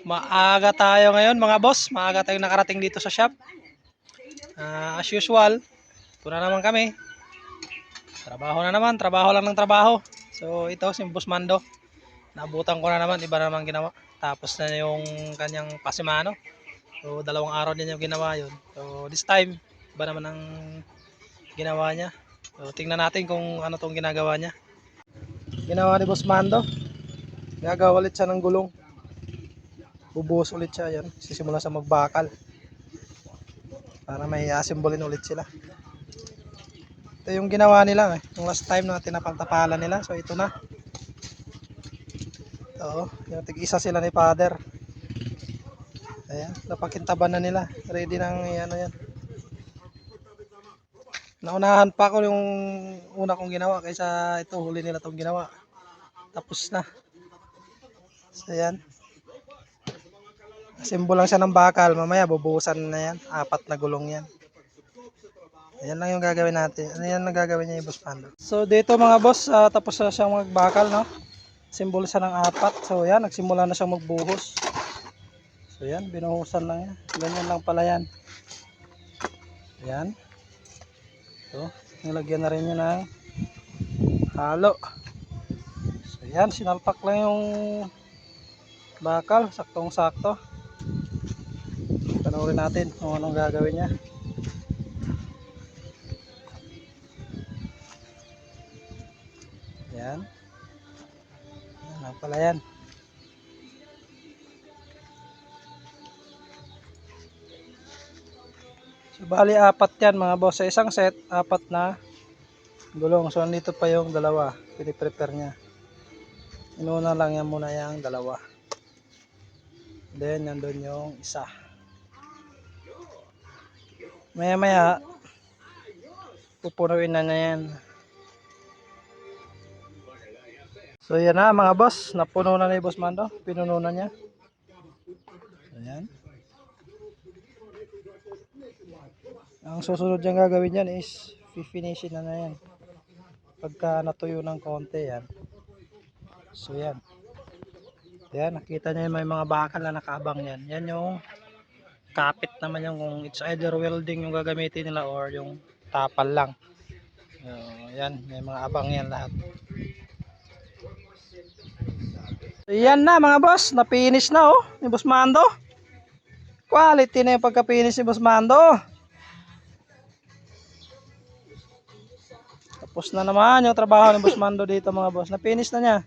Maaga tayo ngayon mga boss. Maaga tayong nakarating dito sa shop. As usual, ito na naman kami. Trabaho na naman, trabaho lang ng trabaho. So ito si Boss Mando. Naabutan ko na naman, iba na naman ginawa. Tapos na yung kanyang pasimano. So 2 araw din yung ginawa yun. So this time, iba naman ang ginawa niya. So tingnan natin kung ano tong ginagawa niya. Ginawa ni Boss Mando. Gagawa ulit siya ng gulong. Bubuhos ulit siya yan. Sisimula sa magbakal. Para may asimbolin ulit sila. Ito yung ginawa nila yung last time na tinapal-tapalan nila. So ito na. Ito, yung tig-isa sila ni Father. Ayan, napakintaban na nila. Ready nang ano yan. Naunahan pa ako yung una kong ginawa kaysa ito huli nila itong ginawa. Tapos na. So ayan. Simbol lang siya ng bakal. Mamaya bubuhusan na yan. 4 na gulong yan. Ayan lang yung gagawin natin. Ano yan ang gagawin niya yung Boss Mando. So dito mga boss, tapos na siyang magbakal, no? Simbol siya ng 4. So yan, nagsimula na siyang magbuhos. So yan, binuhusan lang yan. Ganyan lang pala yan. Ayan. So, nilagyan na rin niya ng halo. So yan, sinalpak lang yung bakal. Saktong-sakto. Panoorin natin kung anong gagawin niya. Yan. Yan pala yan. So bali 4 yan mga boss. Sa isang set, 4 na gulong. So nandito pa yung 2. Piniprepare niya. Inuna lang yan muna yung 2. Then nandun yung isa. Maya maya pupunuin na yan. So yan na mga boss, napuno na ni Boss Mando, pinuno na niya. Ayan. Ang susunod niyang gagawin yan is finishin na yan. Pagka natuyo ng konti yan. So yan. Ayan, nakita niyo may mga bakal na nakaabang yan. Yan yung kapit naman yung kung it's either welding yung gagamitin nila or yung tapal lang. So, yan, may mga abang yan lahat. So, yan na mga boss, na-finish na ni Boss Mando. Quality na yung pagka-finish ni Boss Mando. Tapos na naman yung trabaho ni Boss Mando dito mga boss. Na-finish na niya.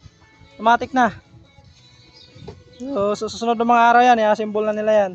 Automatic na. So, susunod ng mga araw yan, i-assemble na nila yan.